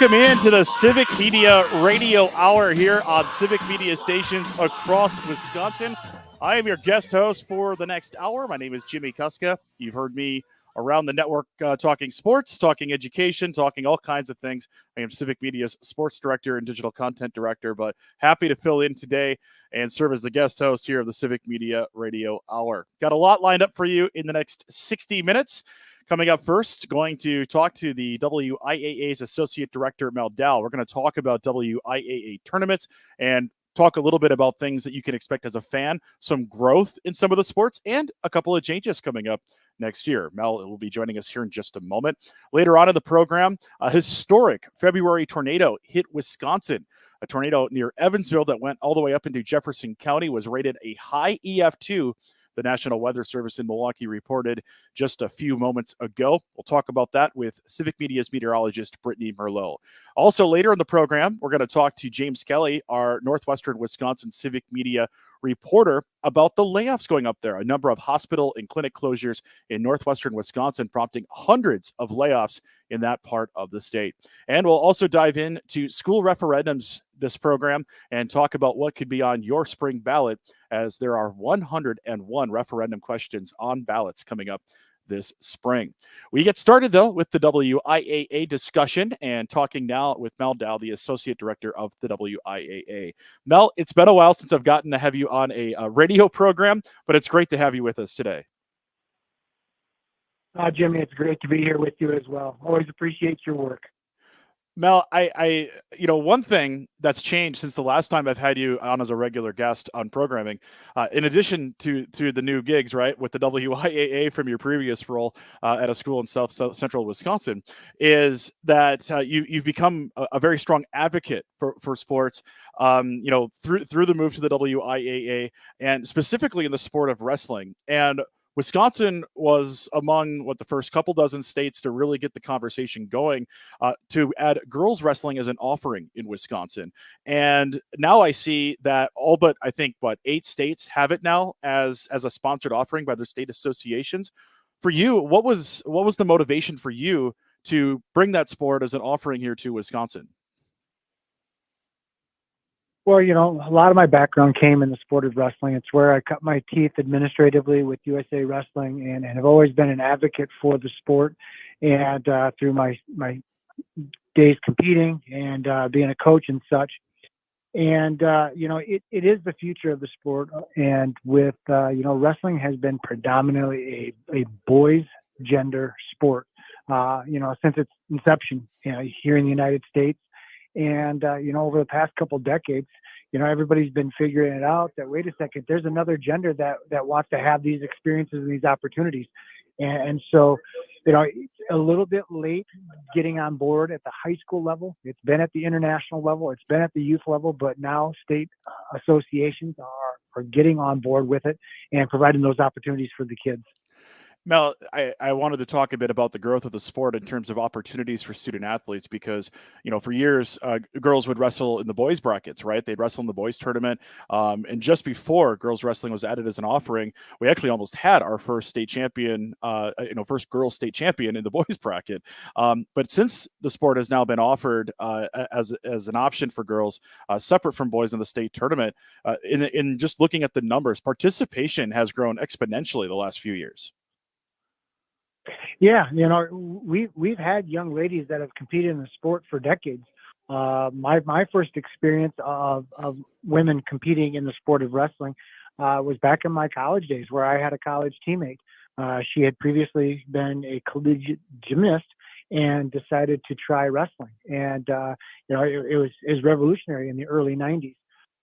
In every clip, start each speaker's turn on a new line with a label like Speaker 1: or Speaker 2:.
Speaker 1: Welcome into the Civic Media Radio Hour here on Civic Media stations across Wisconsin. I am your guest host for the next hour. My name is Jimmie Kaska. You've heard me around the network talking sports, talking education, talking all kinds of things. I am Civic Media's sports director and digital content director, but happy to fill in today and serve as the guest host here of the Civic Media Radio Hour. Got a lot lined up for you in the next 60 minutes. Coming up first, going to talk to the WIAA's Associate Director, Mel Dow. We're going to talk about WIAA tournaments and talk a little bit about things that you can expect as a fan, some growth in some of the sports, and a couple of changes coming up next year. Mel will be joining us here in just a moment. Later on in the program, a historic February tornado hit Wisconsin. A tornado near Evansville that went all the way up into Jefferson County was rated a high EF2. The National Weather Service in Milwaukee reported just a few moments ago. We'll talk about that with Civic Media's meteorologist, Brittany Merlot. Also later in the program, we're going to talk to James Kelly, our Northwestern Wisconsin Civic Media reporter, about the layoffs going up there. A number of hospital and clinic closures in Northwestern Wisconsin, prompting hundreds of layoffs in that part of the state. And we'll also dive into school referendums this program and talk about what could be on your spring ballot, as there are 101 referendum questions on ballots coming up this spring. We get started, though, with the WIAA discussion and talking now with Mel Dow, the Associate Director of the WIAA. Mel, it's been a while since I've gotten to have you on a radio program, but it's great to have you with us today.
Speaker 2: Jimmie, it's great to be here with you as well. Always appreciate your work.
Speaker 1: Mel, I one thing that's changed since the last time I've had you on as a regular guest on programming, in addition to the new gigs, right, with the WIAA from your previous role at a school in South Central Wisconsin, is that you've become a very strong advocate for sports, through the move to the WIAA, and specifically in the sport of wrestling. And Wisconsin was among the first couple dozen states to really get the conversation going to add girls wrestling as an offering in Wisconsin. And now I see that all but 8 states have it now as a sponsored offering by their state associations. For you, what was the motivation for you to bring that sport as an offering here to Wisconsin?
Speaker 2: Well, a lot of my background came in the sport of wrestling. It's where I cut my teeth administratively with USA Wrestling, and have always been an advocate for the sport. And through my days competing and being a coach and such. And, it is the future of the sport. And with, wrestling has been predominantly a boys gender sport, since its inception, here in the United States. And, over the past couple decades, everybody's been figuring it out that, wait a second, there's another gender that wants to have these experiences and these opportunities. And so, it's a little bit late getting on board at the high school level. It's been at the international level. It's been at the youth level, but now state associations are getting on board with it and providing those opportunities for the kids.
Speaker 1: Mel, I wanted to talk a bit about the growth of the sport in terms of opportunities for student athletes, because, for years, girls would wrestle in the boys brackets, right? They'd wrestle in the boys tournament. And just before girls wrestling was added as an offering, we actually almost had our first state champion, first girls state champion in the boys bracket. But since the sport has now been offered as an option for girls, separate from boys in the state tournament, in just looking at the numbers, participation has grown exponentially the last few years.
Speaker 2: Yeah, we've had young ladies that have competed in the sport for decades. My first experience of women competing in the sport of wrestling was back in my college days, where I had a college teammate. She had previously been a collegiate gymnast and decided to try wrestling. And, it was revolutionary in the early 90s.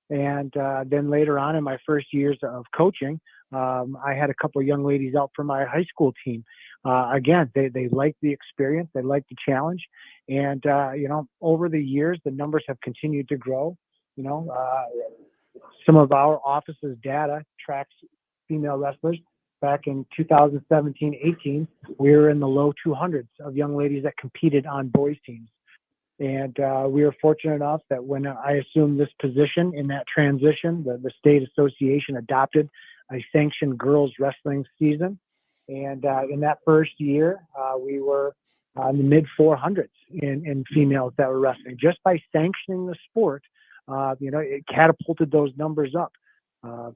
Speaker 2: And then later on in my first years of coaching, I had a couple of young ladies out for my high school team. Again, they liked the experience, they liked the challenge, and over the years the numbers have continued to grow. Some of our office's data tracks female wrestlers. Back in 2017-18, we were in the low 200s of young ladies that competed on boys teams. And we were fortunate enough that when I assumed this position in that transition, the state association adopted a sanctioned girls wrestling season. And in that first year, we were in the mid 400s in females that were wrestling. Just by sanctioning the sport, it catapulted those numbers up.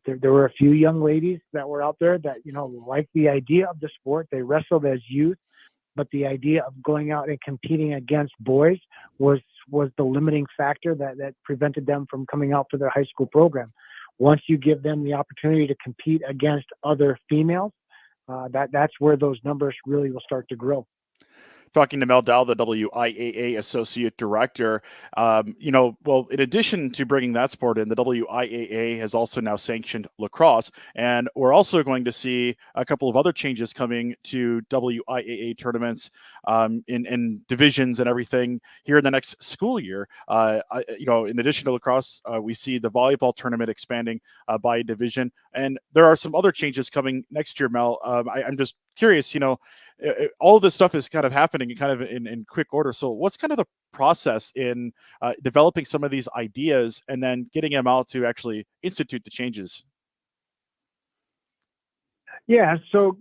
Speaker 2: There were a few young ladies that were out there that, liked the idea of the sport. They wrestled as youth, but the idea of going out and competing against boys was the limiting factor that prevented them from coming out for their high school program. Once you give them the opportunity to compete against other females, that's where those numbers really will start to grow.
Speaker 1: Talking to Mel Dow, the WIAA Associate Director, well, in addition to bringing that sport in, the WIAA has also now sanctioned lacrosse, and we're also going to see a couple of other changes coming to WIAA tournaments in divisions and everything here in the next school year. In addition to lacrosse, we see the volleyball tournament expanding by division, and there are some other changes coming next year, Mel. I'm just curious, all of this stuff is kind of happening in quick order. So what's kind of the process in developing some of these ideas and then getting them out to actually institute the changes?
Speaker 2: Yeah. So,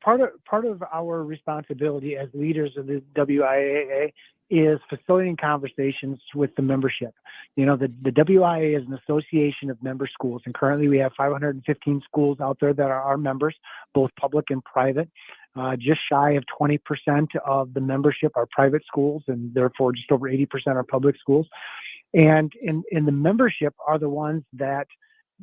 Speaker 2: part of our responsibility as leaders of the WIAA is facilitating conversations with the membership. The WIAA is an association of member schools, and currently we have 515 schools out there that are our members, both public and private. Just shy of 20% of the membership are private schools, and therefore just over 80% are public schools. And in the membership are the ones that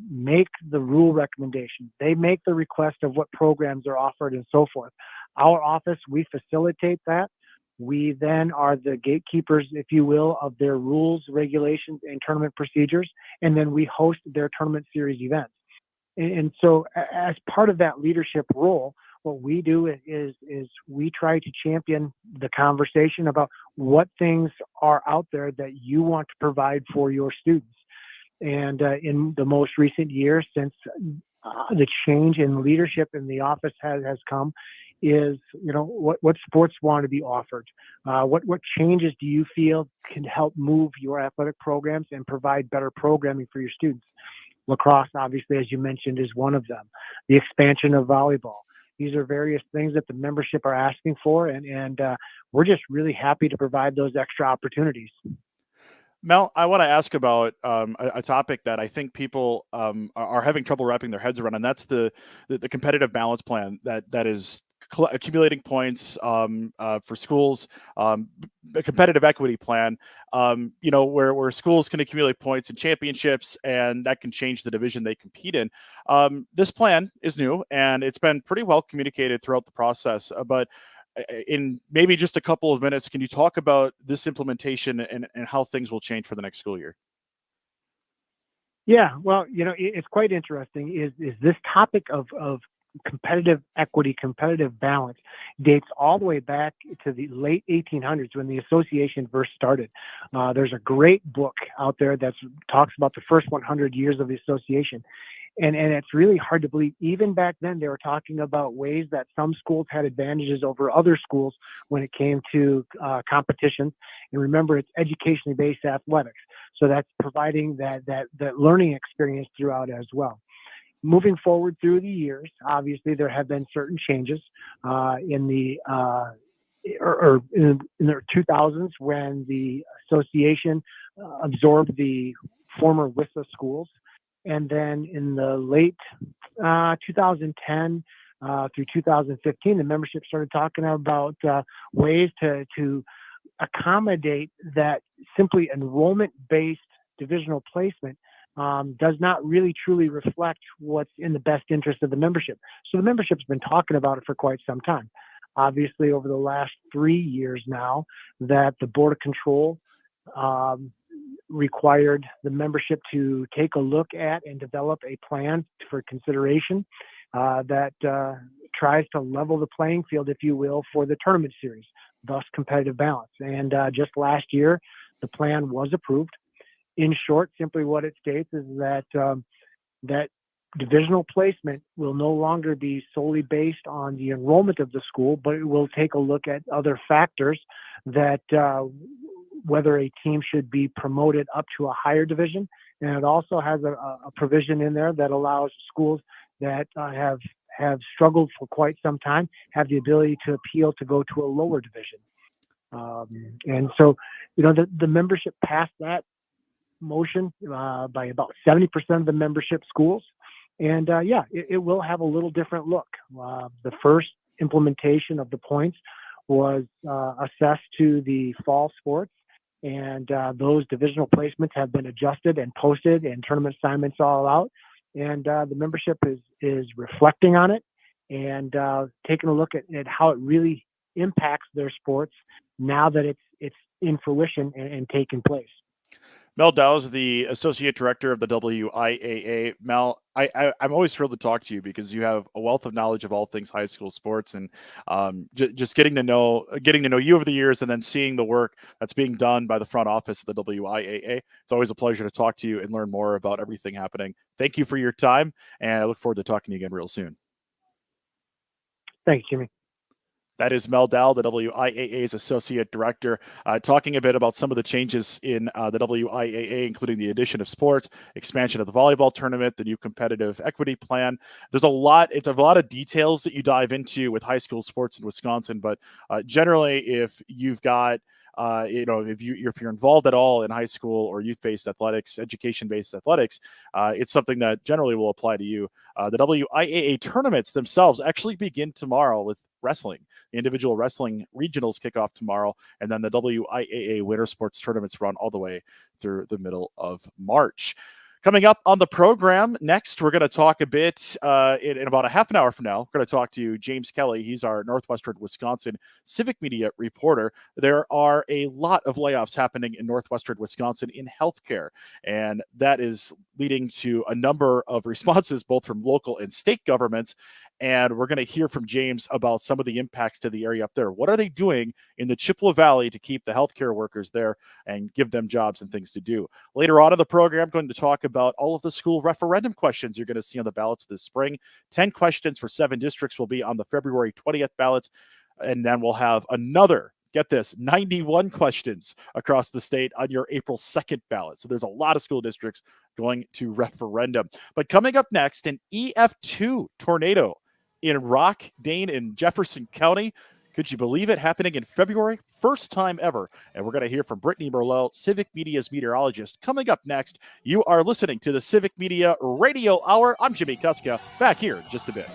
Speaker 2: make the rule recommendation. They make the request of what programs are offered and so forth. Our office, we facilitate that. We then are the gatekeepers, if you will, of their rules, regulations, and tournament procedures, and then we host their tournament series events. And so as part of that leadership role, what we do is we try to champion the conversation about what things are out there that you want to provide for your students. And in the most recent year, since the change in leadership in the office has come, is what sports want to be offered, what changes do you feel can help move your athletic programs and provide better programming for your students. Lacrosse, obviously, as you mentioned, is one of them. The expansion of volleyball. These are various things that the membership are asking for, and we're just really happy to provide those extra opportunities.
Speaker 1: Mel, I want to ask about a topic that I think people are having trouble wrapping their heads around, and that's the competitive balance plan that is accumulating points for schools, a competitive equity plan, where schools can accumulate points in championships, and that can change the division they compete in. This plan is new, and it's been pretty well communicated throughout the process, but in maybe just a couple of minutes, can you talk about this implementation and how things will change for the next school year?
Speaker 2: Yeah, well, it's quite interesting. Is this topic of competitive equity, competitive balance dates all the way back to the late 1800s when the association first started. There's a great book out there that talks about the first 100 years of the association. And it's really hard to believe. Even back then, they were talking about ways that some schools had advantages over other schools when it came to competition. And remember, it's educationally based athletics. So that's providing that learning experience throughout as well. Moving forward through the years, obviously, there have been certain changes in the 2000s when the association absorbed the former WISA schools. And then in the late 2010 through 2015, the membership started talking about ways to accommodate that simply enrollment-based divisional placement does not really truly reflect what's in the best interest of the membership. So the membership's been talking about it for quite some time. Obviously, over the last 3 years now, that the Board of Control required the membership to take a look at and develop a plan for consideration that tries to level the playing field, if you will, for the tournament series, thus competitive balance. And just last year, the plan was approved. In short, simply what it states is that that divisional placement will no longer be solely based on the enrollment of the school, but it will take a look at other factors that whether a team should be promoted up to a higher division. And it also has a provision in there that allows schools that have struggled for quite some time have the ability to appeal to go to a lower division. And so, the membership passed that motion by about 70% of the membership schools. And it will have a little different look. The first implementation of the points was assessed to the fall sports, and those divisional placements have been adjusted and posted, and tournament assignments all out. And the membership is reflecting on it and taking a look at how it really impacts their sports now that it's in fruition and taking place.
Speaker 1: Mel Dow is the Associate Director of the WIAA. Mel, I'm always thrilled to talk to you because you have a wealth of knowledge of all things high school sports, and just getting to know you over the years, and then seeing the work that's being done by the front office of the WIAA. It's always a pleasure to talk to you and learn more about everything happening. Thank you for your time, and I look forward to talking to you again real soon.
Speaker 2: Thanks, Jimmie.
Speaker 1: That is Mel Dowell, the WIAA's Associate Director, talking a bit about some of the changes in the WIAA, including the addition of sports, expansion of the volleyball tournament, the new competitive equity plan. There's a lot. It's a lot of details that you dive into with high school sports in Wisconsin. But generally, if you've got if you're involved at all in high school or youth-based athletics, education-based athletics, it's something that generally will apply to you. The WIAA tournaments themselves actually begin tomorrow with wrestling. The individual wrestling regionals kick off tomorrow, and then the WIAA winter sports tournaments run all the way through the middle of March. Coming up on the program next, we're going to talk a bit in about a half an hour from now. We're going to talk to James Kelly. He's our Northwestern Wisconsin Civic Media reporter. There are a lot of layoffs happening in Northwestern Wisconsin in healthcare, and that is leading to a number of responses, both from local and state governments. And we're going to hear from James about some of the impacts to the area up there. What are they doing in the Chippewa Valley to keep the healthcare workers there and give them jobs and things to do? Later on in the program, I'm going to talk about all of the school referendum questions you're going to see on the ballots this spring. 10 questions for 7 districts will be on the February 20th ballots. And then we'll have another, get this, 91 questions across the state on your April 2nd ballot. So there's a lot of school districts going to referendum. But coming up next, an EF2 tornado in Rock, Dane, and Jefferson County. Could you believe it? Happening in February? First time ever. And we're going to hear from Brittany Merlot, Civic Media's meteorologist. Coming up next, you are listening to the Civic Media Radio Hour. I'm Jimmie Kaska, back here in just a bit.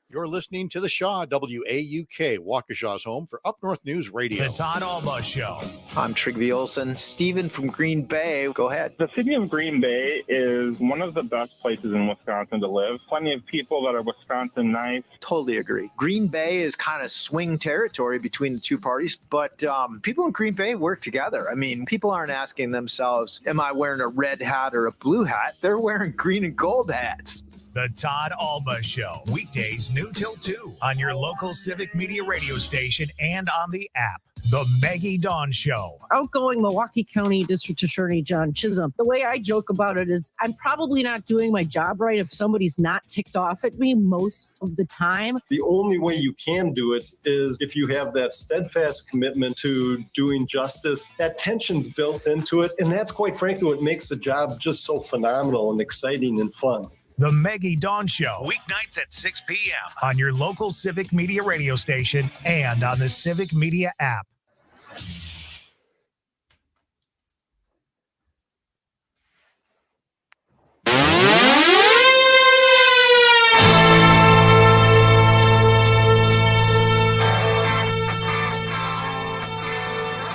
Speaker 3: You're listening to the Shaw, WAUK, Waukesha's home for Up North News Radio.
Speaker 4: The Todd Alba Show.
Speaker 5: I'm Trigby Olson. Steven from Green Bay. Go ahead.
Speaker 6: The city of Green Bay is one of the best places in Wisconsin to live. Plenty of people that are Wisconsin-nice.
Speaker 5: Totally agree. Green Bay is kind of swing territory between the two parties, but people in Green Bay work together. I mean, people aren't asking themselves, am I wearing a red hat or a blue hat? They're wearing green and gold hats.
Speaker 4: The Todd Alba Show. Weekdays noon till 2 on your local Civic Media radio station and on the app. The Maggie Dawn Show.
Speaker 7: Outgoing Milwaukee County District Attorney John Chisholm. The way I joke about it is I'm probably not doing my job right if somebody's not ticked off at me most of the time.
Speaker 8: The only way you can do it is if you have that steadfast commitment to doing justice. That tension's built into it, and that's quite frankly what makes the job just so phenomenal and exciting and fun.
Speaker 4: The Maggie Dawn Show, weeknights at 6 p.m. on your local Civic Media radio station and on the Civic Media app.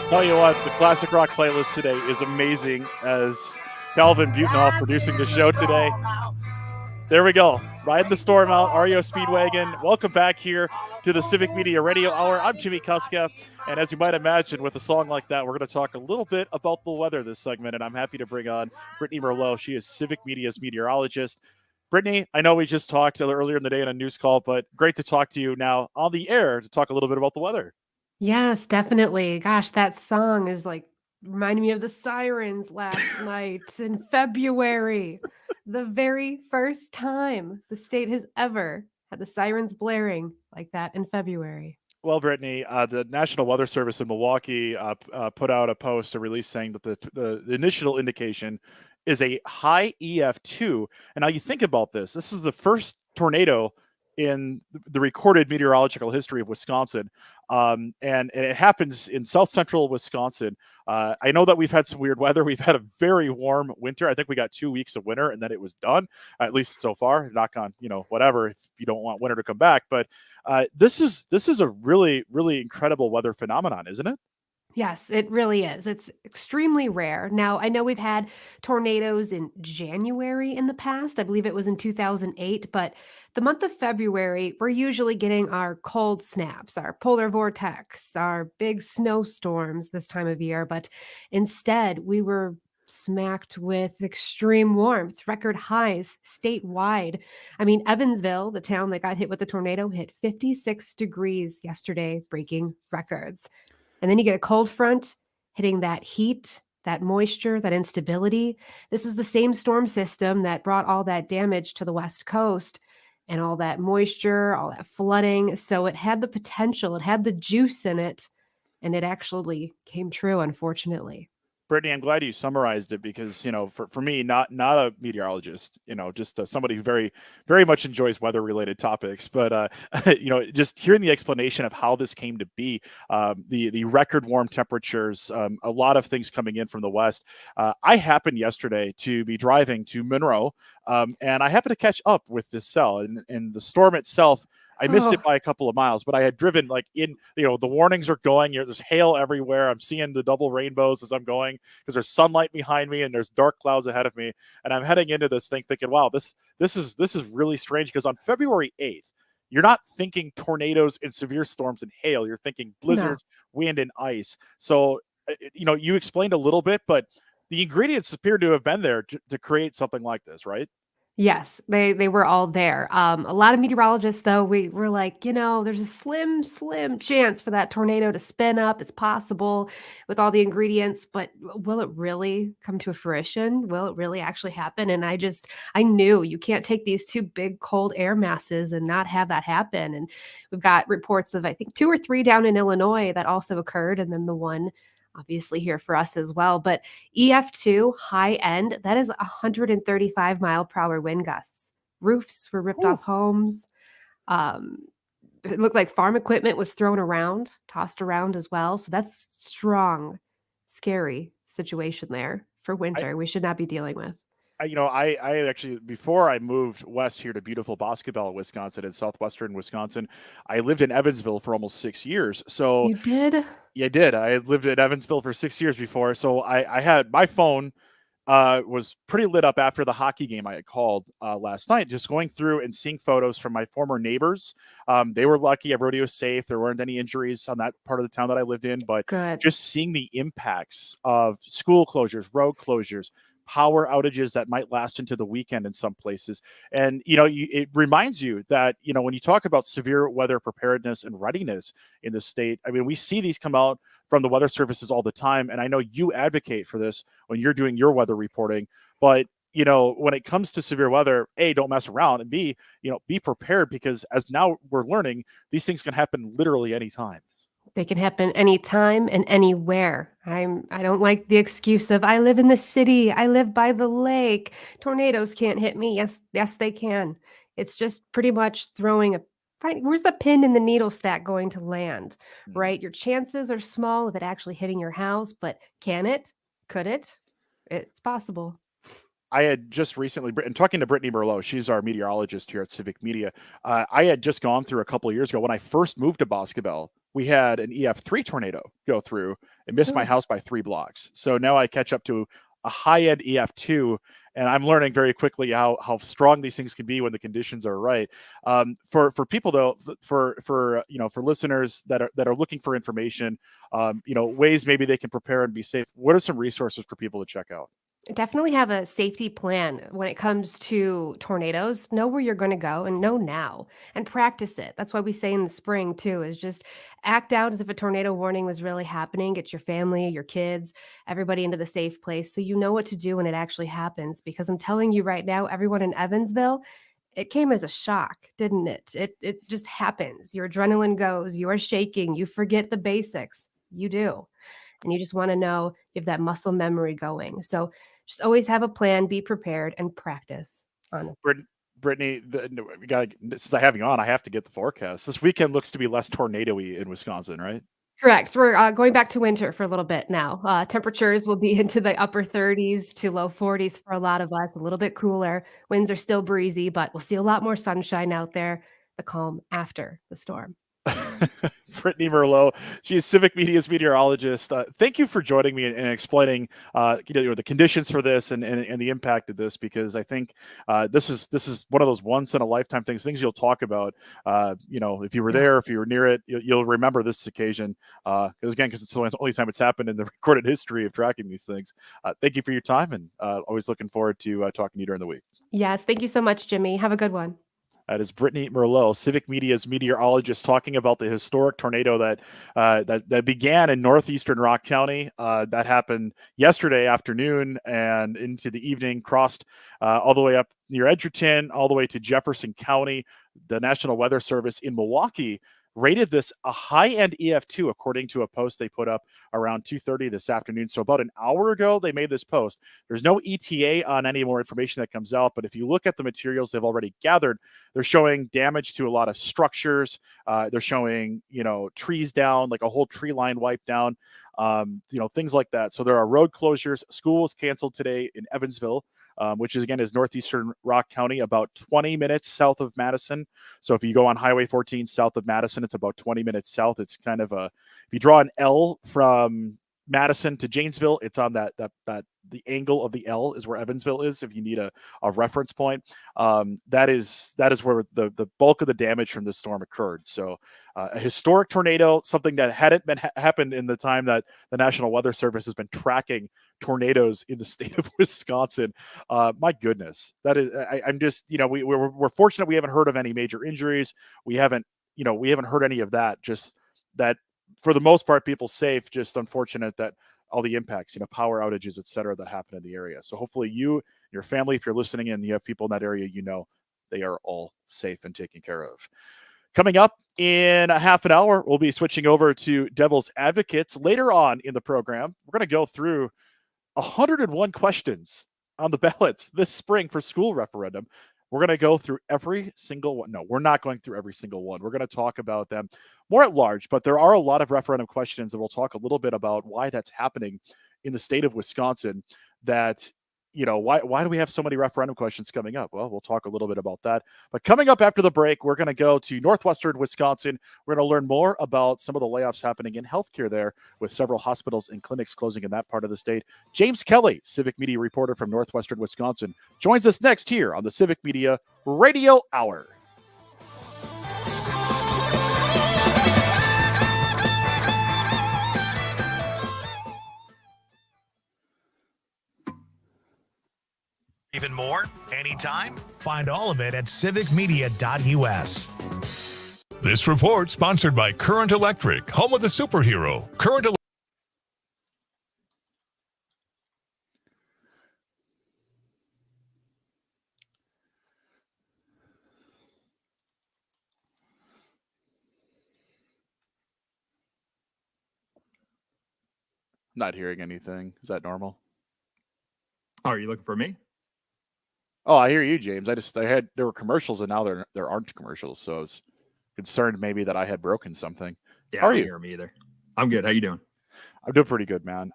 Speaker 1: Tell you what, the classic rock playlist today is amazing, as Calvin Butenhoff producing the show today. There we go. Ride the storm out, REO Speedwagon. Welcome back here to the Civic Media Radio Hour. I'm Jimmie Kaska, and as you might imagine, with a song like that, we're going to talk a little bit about the weather this segment, and I'm happy to bring on Brittany Merlot. She is Civic Media's meteorologist. Brittany, I know we just talked earlier in the day on a news call, but great to talk to you now on the air to talk a little bit about the weather.
Speaker 9: Yes, definitely. Gosh, that song is like reminding me of the sirens last night in February. The very first time the state has ever had the sirens blaring like that in February.
Speaker 1: Well, Brittany, the National Weather Service in Milwaukee put out a post, a release saying that the initial indication is a high EF2. And now you think about this. This is the first tornado in the recorded meteorological history of Wisconsin. And it happens in south central Wisconsin. I know that we've had some weird weather. We've had a very warm winter. I think we got 2 weeks of winter and then it was done, at least so far. Knock on, whatever, if you don't want winter to come back. But this is a really, really incredible weather phenomenon, isn't it?
Speaker 9: Yes, it really is. It's extremely rare. Now, I know we've had tornadoes in January in the past. I believe it was in 2008, but the month of February, we're usually getting our cold snaps, our polar vortex, our big snowstorms this time of year. But instead, we were smacked with extreme warmth, record highs statewide. I mean, Evansville, the town that got hit with the tornado, hit 56 degrees yesterday, breaking records. And then you get a cold front hitting that heat, that moisture, that instability. This is the same storm system that brought all that damage to the West Coast and all that moisture, all that flooding. So it had the potential, it had the juice in it, and it actually came true, unfortunately.
Speaker 1: Brittany, I'm glad you summarized it because, for me, not a meteorologist, just somebody who very, very much enjoys weather related topics. But, just hearing the explanation of how this came to be, the record warm temperatures, a lot of things coming in from the West. I happened yesterday to be driving to Monroe, and I happened to catch up with this cell and the storm itself. I missed it by a couple of miles, but I had driven the warnings are going. There's hail everywhere. I'm seeing the double rainbows as I'm going because there's sunlight behind me and there's dark clouds ahead of me. And I'm heading into this thing thinking, wow, this is really strange because on February 8th, you're not thinking tornadoes and severe storms and hail. You're thinking blizzards, wind, and ice. So, you explained a little bit, but the ingredients appear to have been there to create something like this, right?
Speaker 9: Yes, they were all there. A lot of meteorologists, though, we were like, there's a slim, slim chance for that tornado to spin up. It's possible with all the ingredients, but will it really come to fruition? Will it really actually happen? And I knew you can't take these two big cold air masses and not have that happen. And we've got reports of, I think, 2 or 3 down in Illinois that also occurred, and then the one obviously here for us as well. But EF2 high end, that is 135-mile-per-hour wind gusts. Roofs were ripped off homes. It looked like farm equipment was thrown around, tossed around as well. So that's strong, scary situation there for winter we should not be dealing with.
Speaker 1: I actually, before I moved west here to beautiful Boscobel, Wisconsin, in southwestern Wisconsin, I lived in Evansville for almost 6 years. So
Speaker 9: You did?
Speaker 1: yeah, I did. I lived in Evansville for 6 years before. So I had my phone was pretty lit up after the hockey game I had called last night, just going through and seeing photos from my former neighbors. They were lucky. Everybody was safe. There weren't any injuries on that part of the town that I lived in, but
Speaker 9: Good.
Speaker 1: just seeing the impacts of school closures, road closures, power outages that might last into the weekend in some places. And, it reminds you that, when you talk about severe weather preparedness and readiness in the state, I mean, we see these come out from the weather services all the time. And I know you advocate for this when you're doing your weather reporting, but when it comes to severe weather, A, don't mess around, and B, be prepared because as now we're learning, these things can happen literally anytime.
Speaker 9: They can happen anytime and anywhere. I don't like the excuse of I live in the city, I live by the lake. Tornadoes can't hit me. Yes, they can. It's just pretty much where's the pin in the needle stack going to land, right? Your chances are small of it actually hitting your house, but can it? Could it? It's possible.
Speaker 1: I had just recently, and talking to Brittany Merlot, she's our meteorologist here at Civic Media. I had just gone through a couple of years ago when I first moved to Boscobel. We had an EF3 tornado go through and missed my house by 3 blocks. So now I catch up to a high-end EF2, and I'm learning very quickly how strong these things can be when the conditions are right. For people though, for listeners that are looking for information, ways maybe they can prepare and be safe. What are some resources for people to check out?
Speaker 9: Definitely have a safety plan when it comes to tornadoes. Know where you're going to go and know now and practice it. That's why we say in the spring too, is just act out as if a tornado warning was really happening. Get your family, your kids, everybody into the safe place so you know what to do when it actually happens. Because I'm telling you right now, everyone in Evansville it came as a shock, didn't it? It just happens. Your adrenaline goes, you are shaking, you forget the basics. You do. And you just want to know you have that muscle memory going. So just always have a plan, be prepared, and practice, honestly.
Speaker 1: Brittany, we got since I have you on, I have to get the forecast. This weekend looks to be less tornado-y in Wisconsin, right?
Speaker 9: Correct. We're going back to winter for a little bit now. Temperatures will be into the upper 30s to low 40s for a lot of us, a little bit cooler. Winds are still breezy, but we'll see a lot more sunshine out there, the calm after the storm.
Speaker 1: Brittany Merlot, she is Civic Media's meteorologist. Thank you for joining me and explaining, the conditions for this and the impact of this, because I think this is one of those once in a lifetime things you'll talk about. If you were there, if you were near it, you'll remember this occasion. Because it's the only time it's happened in the recorded history of tracking these things. Thank you for your time, and always looking forward to talking to you during the week.
Speaker 9: Yes, thank you so much, Jimmie. Have a good one.
Speaker 1: That is Brittany Merlot, Civic Media's meteorologist, talking about the historic tornado that began in northeastern Rock County. That happened yesterday afternoon and into the evening, crossed all the way up near Edgerton, all the way to Jefferson County. The National Weather Service in Milwaukee rated this a high-end EF2, according to a post they put up around 2:30 this afternoon. So about an hour ago, they made this post. There's no ETA on any more information that comes out, but if you look at the materials they've already gathered, they're showing damage to a lot of structures. They're showing, trees down, like a whole tree line wiped down, things like that. So there are road closures. School was canceled today in Evansville, which is northeastern Rock County, about 20 minutes south of Madison. So if you go on Highway 14 south of Madison, it's about 20 minutes south. It's kind of if you draw an L from Madison to Janesville, it's on that the angle of the L is where Evansville is. If you need a reference point, that is where the bulk of the damage from this storm occurred. So a historic tornado, something that hadn't been happened in the time that the National Weather Service has been tracking tornadoes in the state of Wisconsin. My goodness, that is. I'm just we're fortunate we haven't heard of any major injuries. We haven't heard any of that. Just that for the most part, people safe. Just unfortunate that all the impacts, power outages, et cetera, that happen in the area. So hopefully you, your family, if you're listening and you have people in that area, they are all safe and taken care of. Coming up in a half an hour, we'll be switching over to Devil's Advocates. Later on in the program, we're going to go through 101 questions on the ballots this spring for school referendum. We're going to go through every single one. No, we're not going through every single one. We're going to talk about them more at large, but there are a lot of referendum questions, and we'll talk a little bit about why that's happening in the state of Wisconsin. That, why do we have so many referendum questions coming up? Well, we'll talk a little bit about that. But coming up after the break, we're going to go to northwestern Wisconsin. We're going to learn more about some of the layoffs happening in healthcare there, with several hospitals and clinics closing in that part of the state. James Kelly, Civic Media reporter from northwestern Wisconsin, joins us next here on the Civic Media Radio Hour.
Speaker 4: Even more, anytime? Find all of it at civicmedia.us.
Speaker 10: This report sponsored by Current Electric, home of the superhero.
Speaker 1: Not hearing anything. Is that normal?
Speaker 11: Oh, are you looking for me?
Speaker 1: Oh, I hear you, James. There were commercials, and now there aren't commercials. So I was concerned maybe that I had broken something.
Speaker 11: Yeah,
Speaker 1: How are
Speaker 11: I
Speaker 1: you?
Speaker 11: don't hear me either. I'm good. How you doing?
Speaker 1: I'm doing pretty good, man.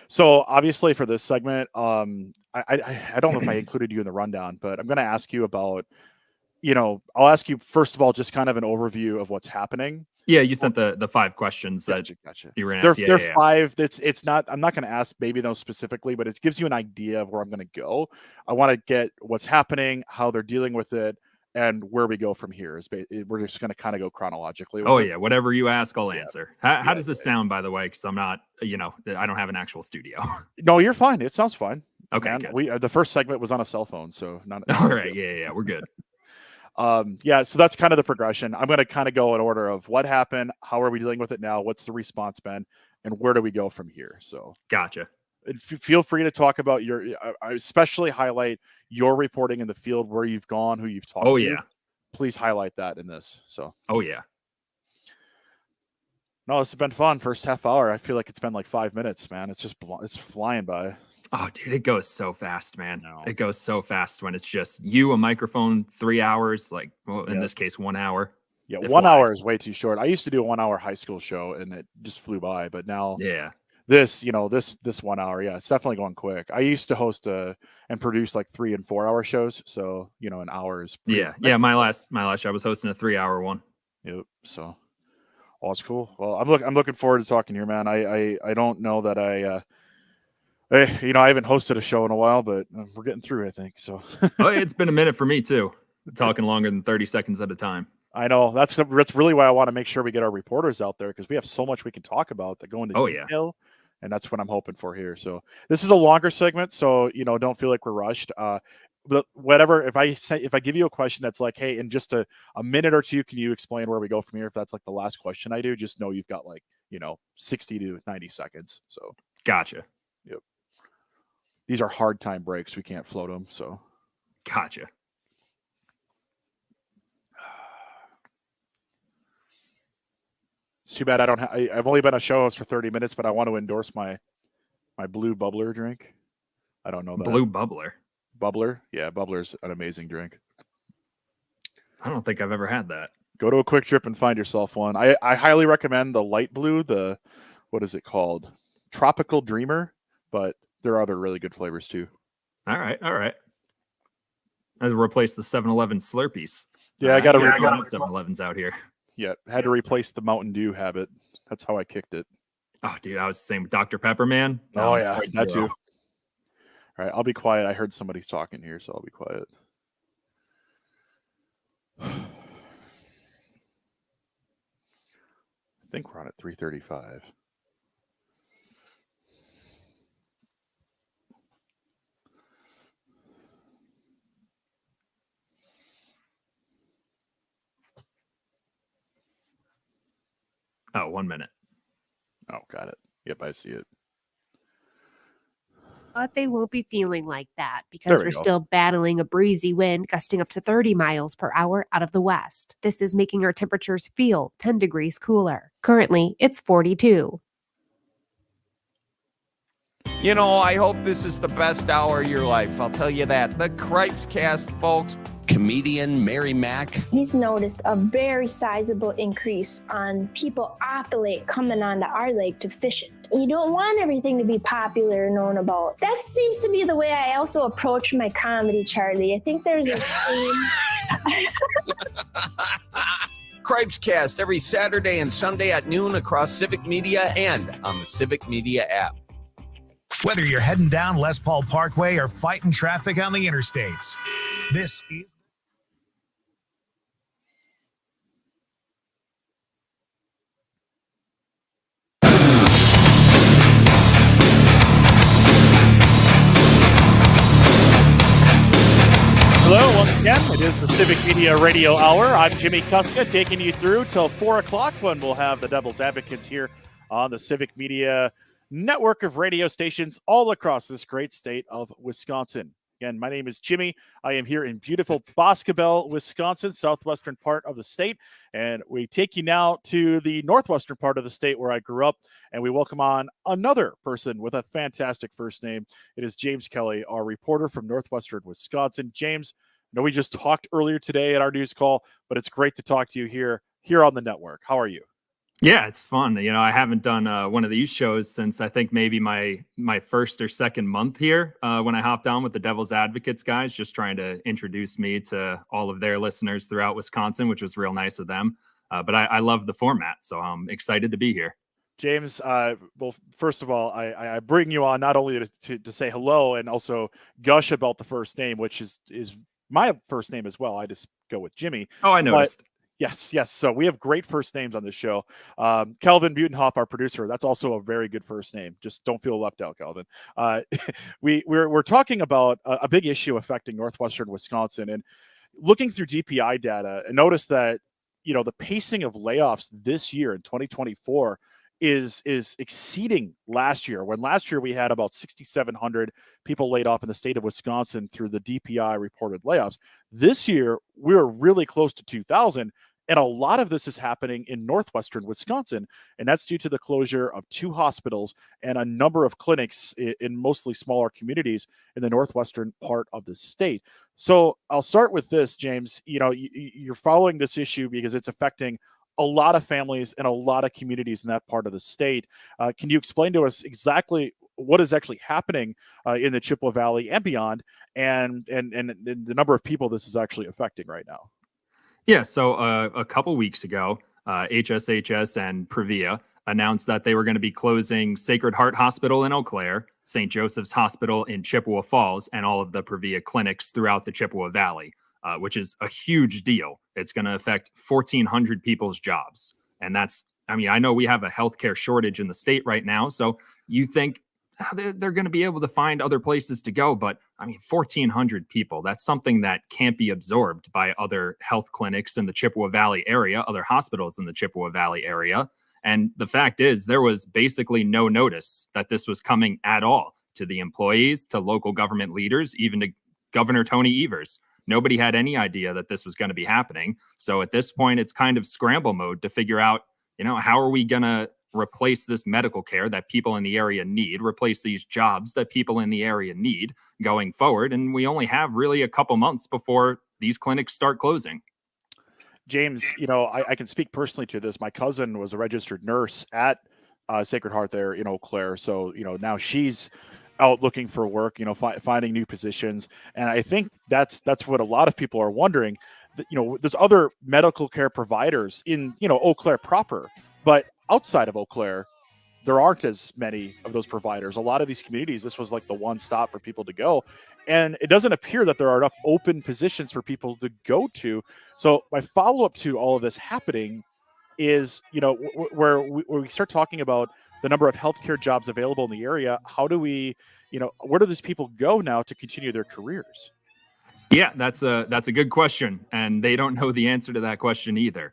Speaker 1: So obviously for this segment, I don't know if I included you in the rundown, but I'm going to ask you about, I'll ask you first of all, just kind of an overview of what's happening.
Speaker 11: Yeah, you sent the 5 questions
Speaker 1: Gotcha.
Speaker 11: you were going to ask.
Speaker 1: They're 5. It's not. I'm not going to ask maybe those specifically, but it gives you an idea of where I'm going to go. I want to get what's happening, how they're dealing with it, and where we go from here. We're just going to kind of go chronologically.
Speaker 11: Oh yeah, whatever you ask, I'll answer. How does this sound, by the way? Because I'm not, I don't have an actual studio.
Speaker 1: No, you're fine. It sounds fine.
Speaker 11: Okay,
Speaker 1: good. The first segment was on a cell phone, so not.
Speaker 11: All right. Yeah, we're good.
Speaker 1: So that's kind of the progression. I'm going to kind of go in order of what happened, how are we dealing with it now, what's the response been, and where do we go from here? So
Speaker 11: gotcha.
Speaker 1: feel free to talk about I especially highlight your reporting in the field, where you've gone, who you've talked to.
Speaker 11: Oh yeah.
Speaker 1: Please highlight that in this. So.
Speaker 11: Oh yeah.
Speaker 1: No, this has been fun. First half hour. I feel like it's been like 5 minutes, man. It's flying by.
Speaker 11: Oh, dude, it goes so fast, man.
Speaker 1: No.
Speaker 11: It goes so fast when it's just you, a microphone, 3 hours, like, well, in this case, 1 hour.
Speaker 1: Yeah,
Speaker 11: It
Speaker 1: 1
Speaker 11: flies.
Speaker 1: hour is way too short. I used to do a 1 hour high school show and it just flew by, but now
Speaker 11: Yeah.
Speaker 1: this 1 hour, yeah, it's definitely going quick. I used to host and produce like 3 and 4 hour shows, so an hour is
Speaker 11: Yeah. My last show, I was hosting a 3-hour one.
Speaker 1: Yep. So, oh, it's cool. Well, I'm looking forward to talking here, man. I don't know that I haven't hosted a show in a while, but we're getting through, I think. So,
Speaker 11: Oh, it's been a minute for me too. Talking longer than 30 seconds at a time.
Speaker 1: I know that's really why I want to make sure we get our reporters out there, because we have so much we can talk about that go into detail, and that's what I'm hoping for here. So this is a longer segment, so don't feel like we're rushed. But whatever, if I give you a question that's like, hey, in just a minute or two, can you explain where we go from here? If that's like the last question I do, just know you've got like 60 to 90 seconds. So
Speaker 11: Gotcha.
Speaker 1: Yep. These are hard time breaks. We can't float them. So
Speaker 11: Gotcha.
Speaker 1: It's too bad I've only been a show host for 30 minutes, but I want to endorse my blue bubbler drink. I don't know that.
Speaker 11: Blue bubbler.
Speaker 1: Bubbler? Yeah, bubbler's an amazing drink.
Speaker 11: I don't think I've ever had that.
Speaker 1: Go to a Quick Trip and find yourself one. I highly recommend the light blue, what is it called? Tropical Dreamer, but there are other really good flavors too.
Speaker 11: All right. I'll replace the 7-Eleven Slurpees.
Speaker 1: Yeah, I got to
Speaker 11: 7-Elevens out here.
Speaker 1: Yeah, had to replace the Mountain Dew habit. That's how I kicked it.
Speaker 11: Oh, dude, I was the same with Dr. Pepper, man.
Speaker 1: Oh, yeah, that too. All right, I'll be quiet. I heard somebody's talking here, so I'll be quiet. I think we're on at 3:35.
Speaker 11: Oh, 1 minute.
Speaker 1: Oh, got it. Yep, I see it.
Speaker 9: But they won't be feeling like that because
Speaker 1: There we
Speaker 9: we're
Speaker 1: go.
Speaker 9: still battling a breezy wind gusting up to 30 miles per hour out of the west. This is making our temperatures feel 10 degrees cooler. Currently, it's 42.
Speaker 12: I hope this is the best hour of your life. I'll tell you that. The Cripes Cast, folks.
Speaker 13: Comedian Mary Mack.
Speaker 14: He's noticed a very sizable increase on people off the lake coming onto our lake to fish it. You don't want everything to be popular or known about. That seems to be the way I also approach my comedy, Charlie. I think there's a theme.
Speaker 12: Cripes Cast every Saturday and Sunday at noon across Civic Media and on the Civic Media app.
Speaker 4: Whether you're heading down Les Paul Parkway or fighting traffic on the interstates, this is...
Speaker 1: Hello, once again, it is the Civic Media Radio Hour. I'm Jimmie Kaska, taking you through till 4 o'clock when we'll have the Devil's Advocates here on the Civic Media network of radio stations all across this great state of Wisconsin. Again, my name is Jimmie. I am here in beautiful Boscobel, Wisconsin, southwestern part of the state. And we take you now to the northwestern part of the state where I grew up. And we welcome on another person with a fantastic first name. It is James Kelly, our reporter from northwestern Wisconsin. James, I know we just talked earlier today at our news call, but it's great to talk to you here on the network. How are you?
Speaker 11: Yeah, it's fun. I haven't done one of these shows since I think maybe my first or second month here when I hopped on with the Devil's Advocates guys, just trying to introduce me to all of their listeners throughout Wisconsin, which was real nice of them. But I love the format, so I'm excited to be here.
Speaker 1: James, well, first of all, I bring you on not only to say hello and also gush about the first name, which is my first name as well. I just go with Jimmie.
Speaker 11: Oh, I noticed.
Speaker 1: Yes. So we have great first names on this show. Kelvin Butenhoff, our producer, that's also a very good first name. Just don't feel left out, Kelvin. We're talking about a big issue affecting northwestern Wisconsin, and looking through DPI data, and notice that the pacing of layoffs this year in 2024 is exceeding last year. When last year we had about 6,700 people laid off in the state of Wisconsin through the DPI reported layoffs. This year we're really close to 2,000. And a lot of this is happening in northwestern Wisconsin, and that's due to the closure of 2 hospitals and a number of clinics in mostly smaller communities in the northwestern part of the state. So I'll start with this, James. You're following this issue because it's affecting a lot of families and a lot of communities in that part of the state. Can you explain to us exactly what is actually happening in the Chippewa Valley and beyond, and the number of people this is actually affecting right now?
Speaker 11: Yeah, so a couple weeks ago, HSHS and Previa announced that they were going to be closing Sacred Heart Hospital in Eau Claire, St. Joseph's Hospital in Chippewa Falls, and all of the Previa clinics throughout the Chippewa Valley, which is a huge deal. It's going to affect 1,400 people's jobs. And I know we have a healthcare shortage in the state right now, so you think they're going to be able to find other places to go. But 1,400 people, that's something that can't be absorbed by other health clinics in the Chippewa Valley area, other hospitals in the Chippewa Valley area. And the fact is, there was basically no notice that this was coming at all to the employees, to local government leaders, even to Governor Tony Evers. Nobody had any idea that this was going to be happening. So at this point, it's kind of scramble mode to figure out, how are we going to replace this medical care that people in the area need, replace these jobs that people in the area need going forward. And we only have really a couple months before these clinics start closing.
Speaker 1: James, I can speak personally to this. My cousin was a registered nurse at Sacred Heart there in Eau Claire. So, now she's out looking for work, finding new positions. And I think that's what a lot of people are wondering. There's other medical care providers in, Eau Claire proper, but outside of Eau Claire, there aren't as many of those providers. A lot of these communities, this was like the one stop for people to go. And it doesn't appear that there are enough open positions for people to go to. So my follow-up to all of this happening is, where we start talking about the number of healthcare jobs available in the area, how do we, where do these people go now to continue their careers?
Speaker 11: Yeah, that's a good question. And they don't know the answer to that question either.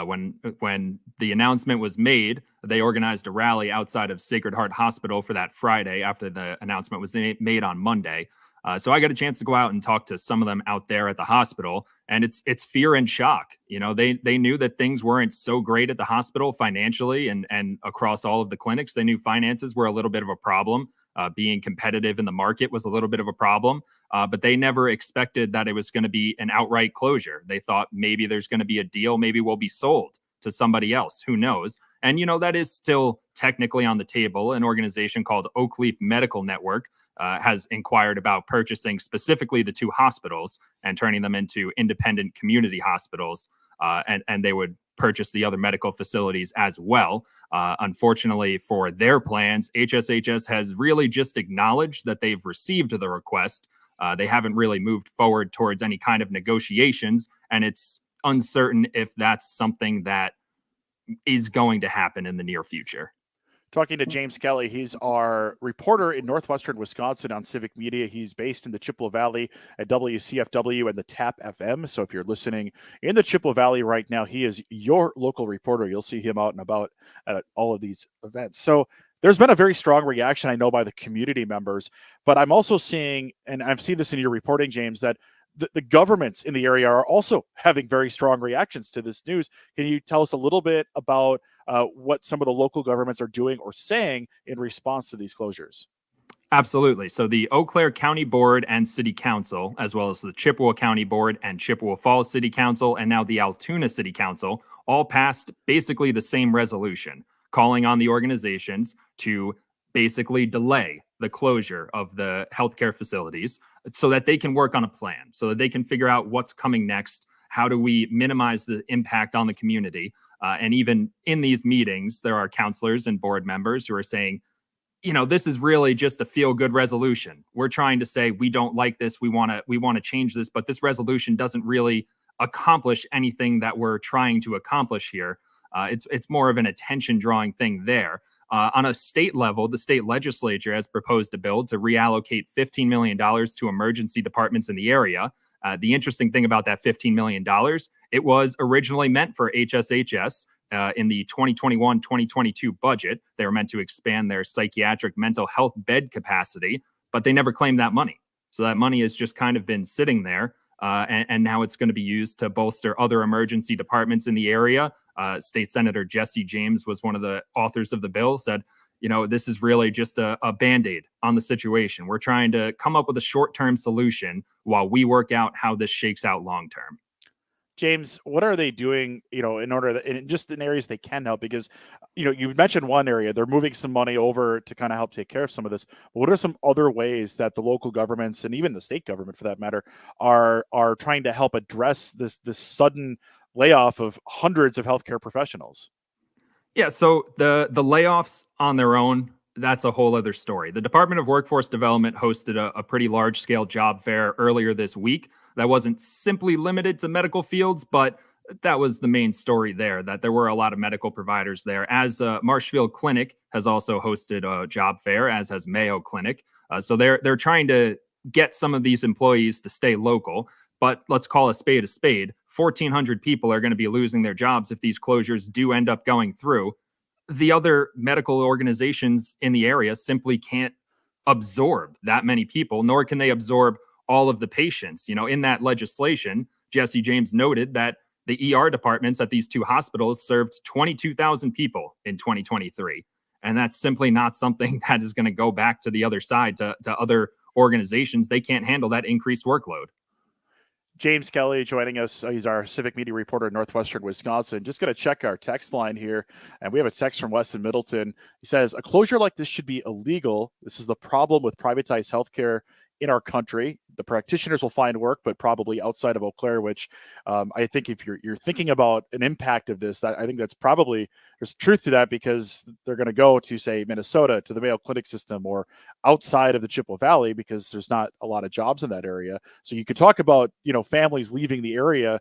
Speaker 11: When the announcement was made, they organized a rally outside of Sacred Heart Hospital for that Friday after the announcement was made on Monday. So I got a chance to go out and talk to some of them out there at the hospital, and it's fear and shock. They knew that things weren't so great at the hospital financially and across all of the clinics. They knew finances were a little bit of a problem. Being competitive in the market was a little bit of a problem, but they never expected that it was going to be an outright closure. They thought maybe there's going to be a deal. Maybe we'll be sold to somebody else. Who knows? And, that is still technically on the table. An organization called Oakleaf Medical Network has inquired about purchasing specifically the 2 hospitals and turning them into independent community hospitals. And they would purchase the other medical facilities as well. Unfortunately for their plans, HSHS has really just acknowledged that they've received the request. They haven't really moved forward towards any kind of negotiations, and it's uncertain if that's something that is going to happen in the near future.
Speaker 1: Talking to James Kelly. He's our reporter in northwestern Wisconsin on Civic Media. He's based in the Chippewa Valley at WCFW and the TAP FM. So if you're listening in the Chippewa Valley right now, he is your local reporter. You'll see him out and about at all of these events. So there's been a very strong reaction, I know, by the community members. But I'm also seeing, and I've seen this in your reporting, James, that the governments in the area are also having very strong reactions to this news. Can you tell us a little bit about what some of the local governments are doing or saying in response to these closures?
Speaker 11: Absolutely. So the Eau Claire County Board and City Council, as well as the Chippewa County Board and Chippewa Falls City Council, and now the Altoona City Council, all passed basically the same resolution, calling on the organizations to basically delay the closure of the healthcare facilities so that they can work on a plan, so that they can figure out what's coming next. How do we minimize the impact on the community? And even in these meetings, there are counselors and board members who are saying, this is really just a feel-good resolution. We're trying to say we don't like this. We want to change this, but this resolution doesn't really accomplish anything that we're trying to accomplish here. It's more of an attention-drawing thing there. On a state level, the state legislature has proposed a bill to reallocate $15 million to emergency departments in the area. The interesting thing about that $15 million, it was originally meant for HSHS in the 2021-2022 budget. They were meant to expand their psychiatric mental health bed capacity, but they never claimed that money. So that money has just kind of been sitting there. And now it's going to be used to bolster other emergency departments in the area. State Senator Jesse James was one of the authors of the bill, said, this is really just a Band-Aid on the situation. We're trying to come up with a short-term solution while we work out how this shakes out long-term.
Speaker 1: James, what are they doing, in order just in areas they can help? Because, you mentioned one area, they're moving some money over to kind of help take care of some of this. But what are some other ways that the local governments and even the state government, for that matter, are trying to help address this sudden layoff of hundreds of healthcare professionals?
Speaker 11: Yeah, so the layoffs on their own, that's a whole other story. The Department of Workforce Development hosted a pretty large-scale job fair earlier this week that wasn't simply limited to medical fields, but that was the main story there, that there were a lot of medical providers there. As Marshfield Clinic has also hosted a job fair, as has Mayo Clinic. So they're trying to get some of these employees to stay local. But let's call a spade a spade. 1,400 people are going to be losing their jobs if these closures do end up going through. The other medical organizations in the area simply can't absorb that many people, nor can they absorb all of the patients. In that legislation, Jesse James noted that the ER departments at these two hospitals served 22,000 people in 2023. And that's simply not something that is going to go back to the other side, to other organizations. They can't handle that increased workload.
Speaker 1: James Kelly joining us. He's our Civic Media reporter in Northwestern Wisconsin. Just going to check our text line here. And we have a text from Weston Middleton. He says, a closure like this should be illegal. This is the problem with privatized healthcare in our country. The practitioners will find work, but probably outside of Eau Claire, which I think if you're thinking about an impact of this, I think that's probably, there's truth to that, because they're going to go to, say, Minnesota, to the Mayo Clinic system, or outside of the Chippewa Valley, because there's not a lot of jobs in that area. So you could talk about, families leaving the area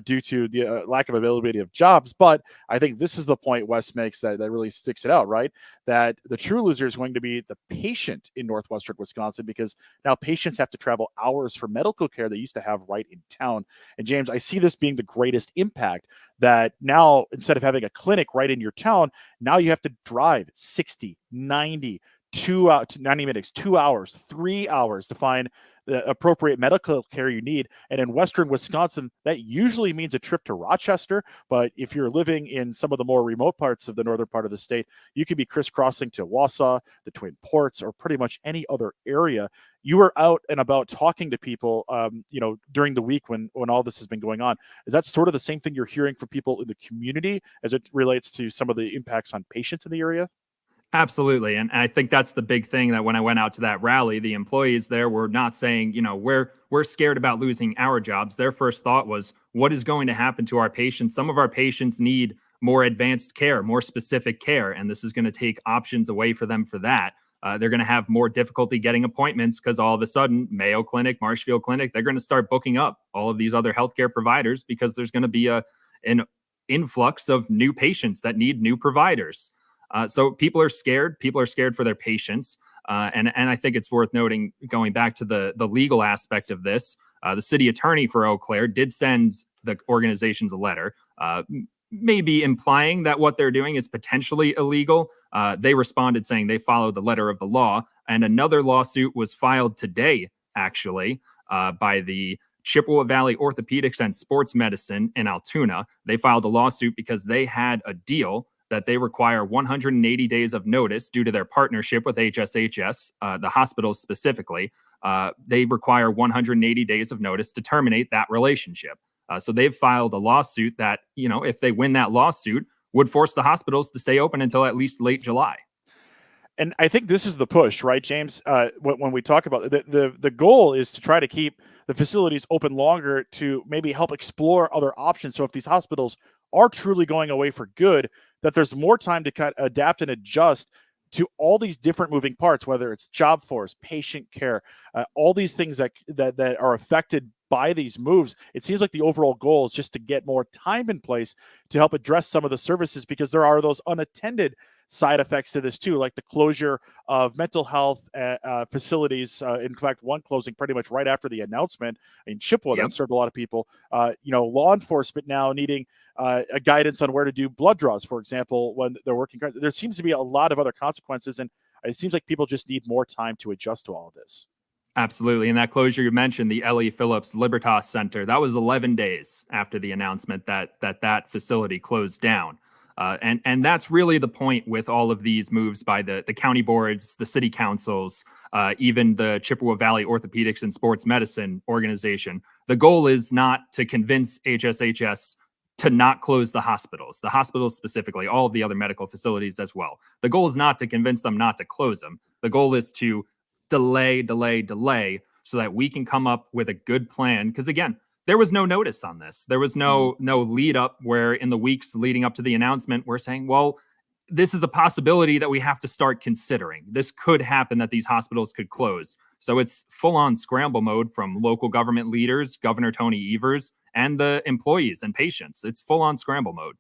Speaker 1: due to the lack of availability of jobs. But I think this is the point Wes makes that really sticks it out, right? That the true loser is going to be the patient in Northwestern Wisconsin, because now patients have to travel hours for medical care they used to have right in town. And James, I see this being the greatest impact, that now instead of having a clinic right in your town, now you have to drive 60, 90, 90 minutes, 2 hours, 3 hours to find the appropriate medical care you need. And in Western Wisconsin, that usually means a trip to Rochester. But if you're living in some of the more remote parts of the northern part of the state, you could be crisscrossing to Wausau, the Twin Ports, or pretty much any other area. You were out and about talking to people, during the week when all this has been going on. Is that sort of the same thing you're hearing from people in the community as it relates to some of the impacts on patients in the area?
Speaker 11: Absolutely. And I think that's the big thing, that when I went out to that rally, the employees there were not saying, we're scared about losing our jobs. Their first thought was, what is going to happen to our patients? Some of our patients need more advanced care, more specific care, and this is going to take options away for them for that. They're going to have more difficulty getting appointments, because all of a sudden, Mayo Clinic, Marshfield Clinic, they're going to start booking up all of these other healthcare providers, because there's going to be an influx of new patients that need new providers. So people are scared. People are scared for their patients. And I think it's worth noting, going back to the legal aspect of this, the city attorney for Eau Claire did send the organizations a letter, maybe implying that what they're doing is potentially illegal. They responded saying they followed the letter of the law. And another lawsuit was filed today, actually, by the Chippewa Valley Orthopedics and Sports Medicine in Altoona. They filed a lawsuit because they had a deal that they require 180 days of notice due to their partnership with HSHS, the hospitals specifically. They require 180 days of notice to terminate that relationship. So they've filed a lawsuit that, if they win that lawsuit, would force the hospitals to stay open until at least late July.
Speaker 1: And I think this is the push, right, James? When we talk about the goal is to try to keep the facilities open longer, to maybe help explore other options. So if these hospitals are truly going away for good, that there's more time to kind of adapt and adjust to all these different moving parts, whether it's job force, patient care, all these things that are affected by these moves. It seems like the overall goal is just to get more time in place to help address some of the services, because there are those unattended side effects to this too, like the closure of mental health facilities. In fact, one closing pretty much right after the announcement in Chippewa that disturbed a lot of people. Law enforcement now needing a guidance on where to do blood draws, for example, when they're working. There seems to be a lot of other consequences, and it seems like people just need more time to adjust to all of this.
Speaker 11: Absolutely. And that closure you mentioned, the L.E. Phillips Libertas Center, that was 11 days after the announcement that facility closed down. And that's really the point with all of these moves by the county boards, the city councils, even the Chippewa Valley Orthopedics and Sports Medicine organization. The goal is not to convince HSHS to not close the hospitals specifically, all of the other medical facilities as well. The goal is not to convince them not to close them. The goal is to delay so that we can come up with a good plan. Because again, there was no notice on this. There was no lead up where in the weeks leading up to the announcement, we're saying, well, this is a possibility that we have to start considering. This could happen, that these hospitals could close. So it's full on scramble mode from local government leaders, Governor Tony Evers, and the employees and patients. It's full on scramble mode.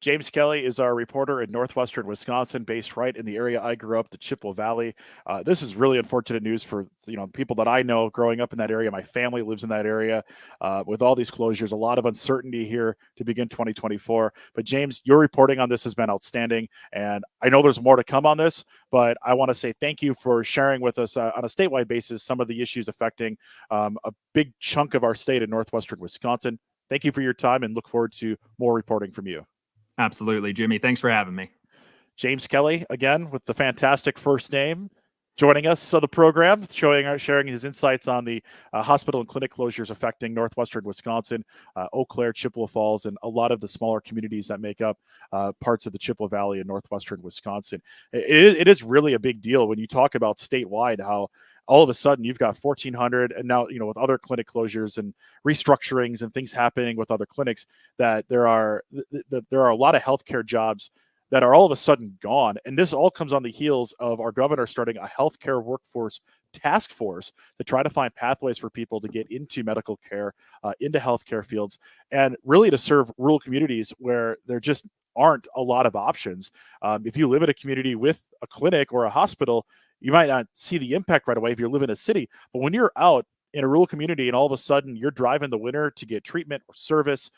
Speaker 1: James Kelly is our reporter in northwestern Wisconsin, based right in the area I grew up, the Chippewa Valley. This is really unfortunate news for people that I know growing up in that area. My family lives in that area. With all these closures, a lot of uncertainty here to begin 2024. But James, your reporting on this has been outstanding, and I know there's more to come on this. But I want to say thank you for sharing with us on a statewide basis some of the issues affecting a big chunk of our state in northwestern Wisconsin. Thank you for your time, and look forward to more reporting from you.
Speaker 11: Absolutely, Jimmy. Thanks for having me.
Speaker 1: James Kelly, again, with the fantastic first name, joining us on the program, sharing his insights on the hospital and clinic closures affecting northwestern Wisconsin, Eau Claire, Chippewa Falls, and a lot of the smaller communities that make up parts of the Chippewa Valley in northwestern Wisconsin. It is really a big deal when you talk about statewide, how all of a sudden you've got 1,400, and now, with other clinic closures and restructurings and things happening with other clinics, that there are a lot of healthcare jobs that are all of a sudden gone. And this all comes on the heels of our governor starting a healthcare workforce task force to try to find pathways for people to get into medical care, into healthcare fields, and really to serve rural communities where there just aren't a lot of options. If you live in a community with a clinic or a hospital, you might not see the impact right away if you live in a city. But when you're out in a rural community and all of a sudden you're driving the winter to get treatment or service,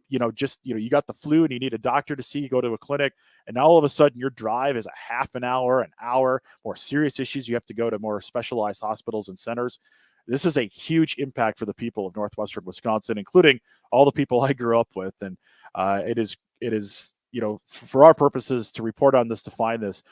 Speaker 1: you got the flu and you need a doctor to see, you go to a clinic, and now all of a sudden your drive is a half an hour, more serious issues, you have to go to more specialized hospitals and centers. This is a huge impact for the people of northwestern Wisconsin, including all the people I grew up with. And it is, for our purposes to report on this, to find this,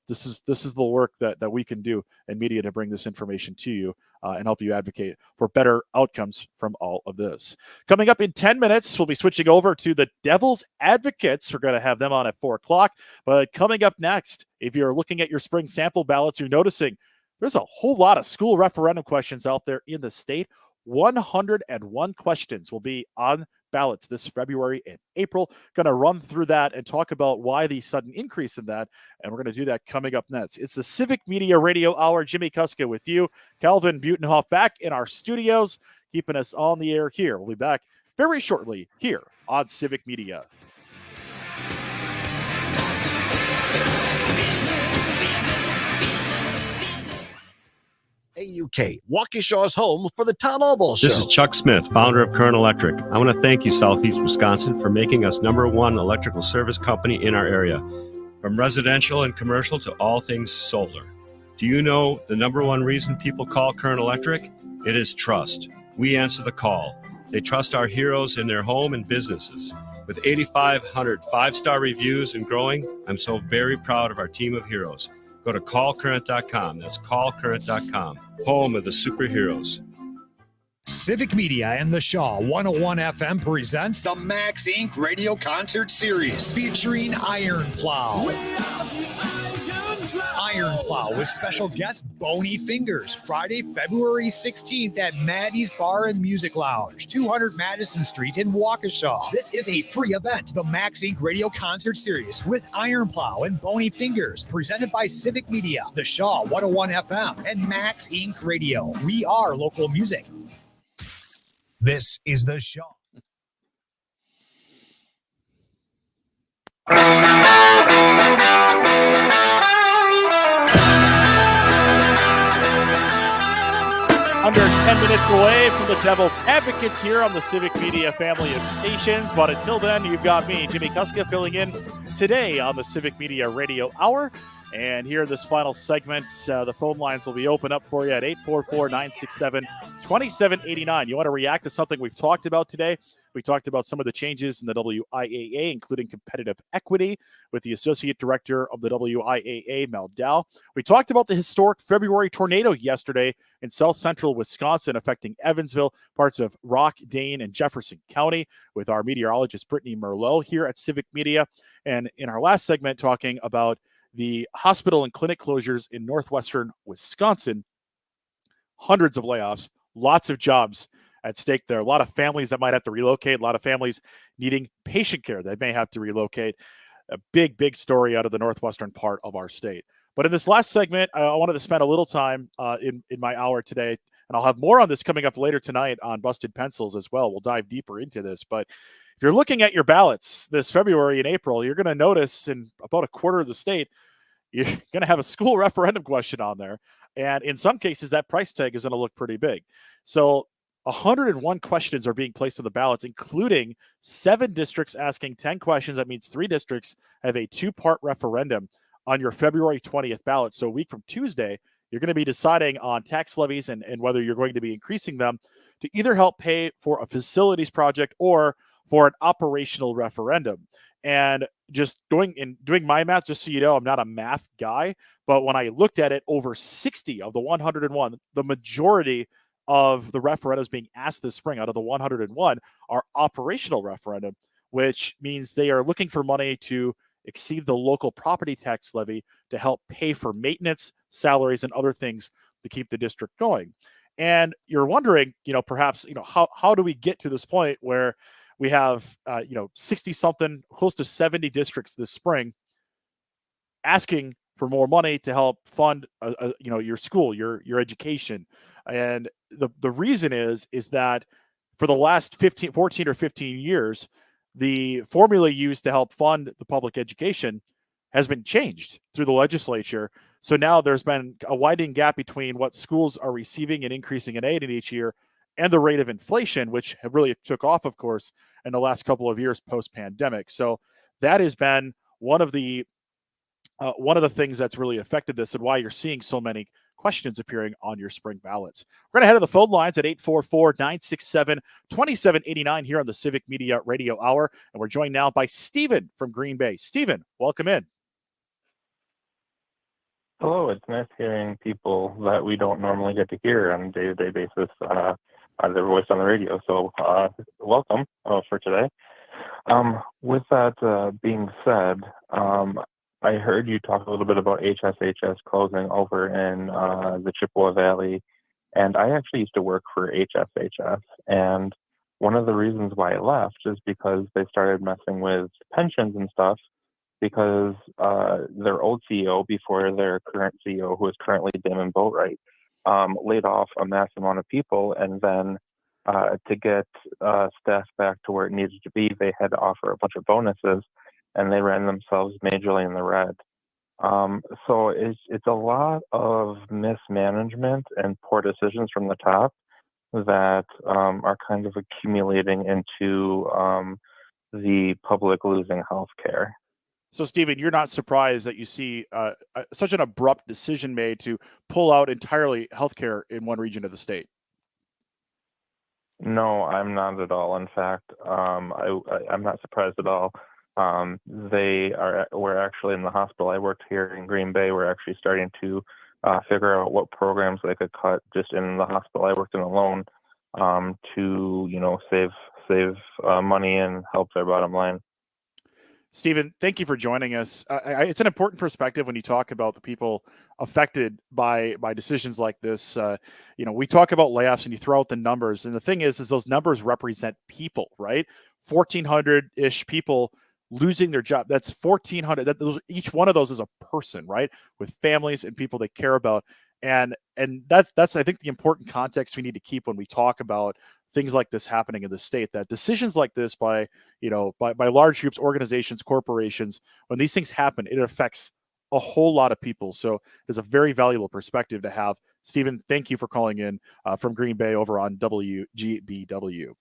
Speaker 1: this is the work that we can do in media to bring this information to you and help you advocate for better outcomes from all of this. Coming up in 10 minutes, we'll be switching over to the Devil's Advocates. We're going to have them on at 4:00. But coming up next, if you're looking at your spring sample ballots, you're noticing there's a whole lot of school referendum questions out there in the state. 101 questions will be on ballots this February and April. Going to run through that and talk about why the sudden increase in that. And we're going to do that coming up next. It's the Civic Media Radio Hour. Jimmie Kaska with you. Calvin Butenhoff back in our studios, keeping us on the air here. We'll be back very shortly here on Civic Media.
Speaker 15: AUK, Waukesha's home for the Tom Albo Show.
Speaker 16: This is Chuck Smith, founder of Current Electric. I want to thank you, Southeast Wisconsin, for making us #1 electrical service company in our area. From residential and commercial to all things solar. Do you know the #1 reason people call Current Electric? It is trust. We answer the call. They trust our heroes in their home and businesses. With 8,500 5-star reviews and growing, I'm so very proud of our team of heroes. Go to callcurrent.com. That's callcurrent.com. Home of the superheroes.
Speaker 4: Civic Media and the Shaw 101 FM presents the Max Inc. Radio Concert Series featuring Iron Plow. Iron Plow with special guest Bony Fingers, Friday, February 16th at Maddie's Bar and Music Lounge, 200 Madison Street in Waukesha. This is a free event. The Max Inc. Radio Concert Series with Iron Plow and Bony Fingers, presented by Civic Media, the Shaw 101 FM, and Max Inc. Radio. We are local music. This is the show.
Speaker 1: Under 10 minutes away from the Devil's Advocate here on the Civic Media family of stations. But until then, you've got me, Jimmie Kaska, filling in today on the Civic Media Radio Hour. And here in this final segment, the phone lines will be open up for you at 844-967-2789. You want to react to something we've talked about today? We talked about some of the changes in the WIAA, including competitive equity with the Associate Director of the WIAA, Mel Dow. We talked about the historic February tornado yesterday in south central Wisconsin, affecting Evansville, parts of Rock, Dane, and Jefferson County, with our meteorologist, Brittany Merlot, here at Civic Media. And in our last segment, talking about the hospital and clinic closures in northwestern Wisconsin. Hundreds of layoffs, lots of jobs at stake there. A lot of families that might have to relocate, a lot of families needing patient care that may have to relocate. A big, big story out of the northwestern part of our state. But in this last segment, I wanted to spend a little time in my hour today, and I'll have more on this coming up later tonight on Busted Pencils as well. We'll dive deeper into this. But if you're looking at your ballots this February and April, you're going to notice in about a quarter of the state, you're going to have a school referendum question on there. And in some cases, that price tag is going to look pretty big. So 101 questions are being placed on the ballots, including 7 districts asking 10 questions. That means 3 districts have a 2-part referendum on your February 20th ballot. So a week from Tuesday, you're going to be deciding on tax levies and whether you're going to be increasing them to either help pay for a facilities project or for an operational referendum. And just doing my math, just so you know, I'm not a math guy, but when I looked at it, over 60 of the 101, the majority of the referendums being asked this spring out of the 101 are operational referendum, which means they are looking for money to exceed the local property tax levy to help pay for maintenance, salaries, and other things to keep the district going. And you're wondering, perhaps, how do we get to this point where we have, 60 something, close to 70 districts this spring asking for more money to help fund, your school, your education. And the reason is that for the last 14 or 15 years, the formula used to help fund the public education has been changed through the legislature. So now there's been a widening gap between what schools are receiving and increasing in aid in each year and the rate of inflation, which have really took off, of course, in the last couple of years post-pandemic. So that has been one of the things that's really affected this and why you're seeing so many questions appearing on your spring ballots. We're going to head to the phone lines at 844-967-2789 here on the Civic Media Radio Hour. And we're joined now by Stephen from Green Bay. Stephen, welcome in.
Speaker 6: Hello, it's nice hearing people that we don't normally get to hear on a day-to-day basis on their voice on the radio. So welcome for today. With that being said, I heard you talk a little bit about HSHS closing over in the Chippewa Valley, and I actually used to work for HSHS, and one of the reasons why I left is because they started messing with pensions and stuff, because their old CEO, before their current CEO, who is currently Damon Boatwright, laid off a massive amount of people, and then to get staff back to where it needed to be, they had to offer a bunch of bonuses, and they ran themselves majorly in the red. So it's a lot of mismanagement and poor decisions from the top that are kind of accumulating into the public losing health care.
Speaker 1: So, Stephen, you're not surprised that you see such an abrupt decision made to pull out entirely healthcare in one region of the state?
Speaker 6: No, I'm not at all. In fact, I'm not surprised at all. We're actually in the hospital I worked here in Green Bay. We're actually starting to figure out what programs they could cut just in the hospital I worked in alone to, save money and help their bottom line.
Speaker 1: Stephen, thank you for joining us. It's an important perspective when you talk about the people affected by decisions like this. We talk about layoffs and you throw out the numbers. And the thing is those numbers represent people, right? 1,400-ish people losing their job. That's 1,400. Each one of those is a person, right? With families and people they care about. And that's I think the important context we need to keep when we talk about things like this happening in the state, that decisions like this by large groups, organizations, corporations, when these things happen, it affects a whole lot of people. So it's a very valuable perspective to have. Stephen, thank you for calling in from Green Bay over on WGBW.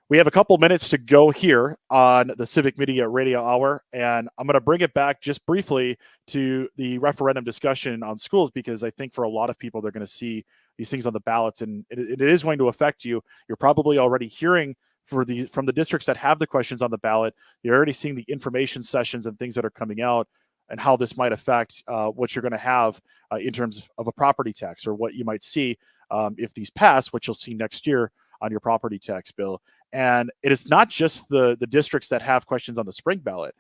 Speaker 1: We have a couple minutes to go here on the Civic Media Radio Hour, and I'm going to bring it back just briefly to the referendum discussion on schools, because I think for a lot of people, they're going to see these things on the ballots, and it is going to affect you. You're probably already hearing from the districts that have the questions on the ballot. You're already seeing the information sessions and things that are coming out, and how this might affect what you're going to have in terms of a property tax, or what you might see if these pass, what you'll see next year on your property tax bill. And it is not just the districts that have questions on the spring ballot.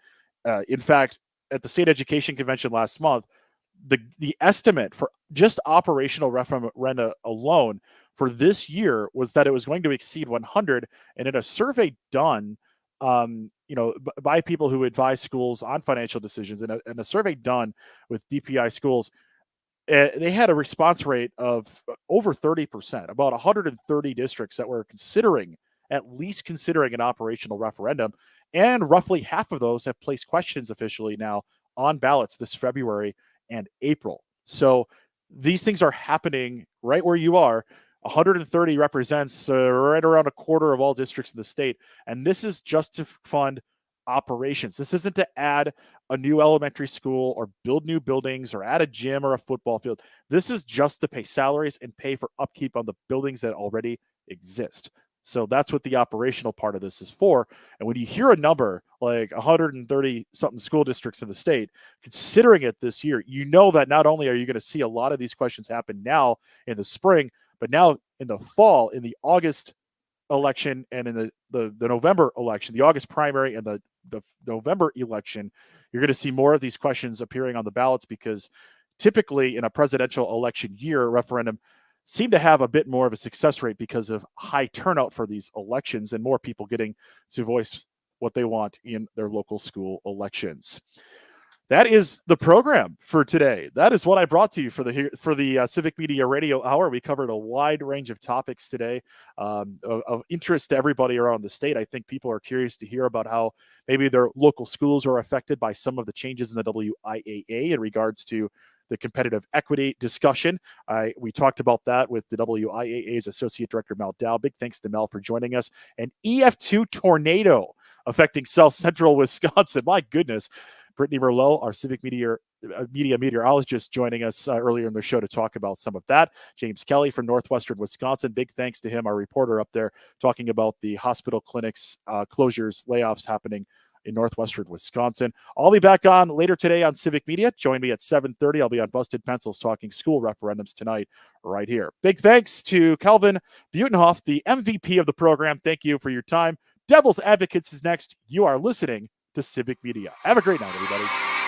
Speaker 1: In fact, at the state education convention last month, the estimate for just operational referenda alone for this year was that it was going to exceed 100. And in a survey done, by people who advise schools on financial decisions, and a survey done with DPI schools, they had a response rate of over 30%, about 130 districts that were at least considering an operational referendum. And roughly half of those have placed questions officially now on ballots this February and April. So these things are happening right where you are. 130 represents right around a quarter of all districts in the state. And this is just to fund operations. This isn't to add a new elementary school or build new buildings or add a gym or a football field. This is just to pay salaries and pay for upkeep on the buildings that already exist. So that's what the operational part of this is for. And when you hear a number like 130 something school districts in the state considering it this year, you know that not only are you going to see a lot of these questions happen now in the spring, but now in the fall, in the August election and in the November election, the August primary and the November election, you're going to see more of these questions appearing on the ballots, because typically in a presidential election year, referendum seem to have a bit more of a success rate because of high turnout for these elections and more people getting to voice what they want in their local school elections. That is the program for today. That is what I brought to you for the Civic Media Radio Hour. We covered a wide range of topics today of interest to everybody around the state. I think people are curious to hear about how maybe their local schools are affected by some of the changes in the WIAA in regards to the competitive equity discussion. We talked about that with the WIAA's Associate Director, Mel Dow. Big thanks to Mel for joining us. An EF2 tornado affecting South Central Wisconsin. My goodness. Brittany Merlot, our Civic Media meteorologist, joining us earlier in the show to talk about some of that. James Kelly from Northwestern Wisconsin. Big thanks to him, our reporter up there, talking about the hospital clinics closures, layoffs happening in Northwestern Wisconsin. I'll be back on later today on Civic Media. Join me at 7:30. I'll be on Busted Pencils talking school referendums tonight right here. Big thanks to Calvin Butenhoff, the MVP of the program. Thank you for your time. Devil's Advocates is next. You are listening to Civic Media. Have a great night, everybody.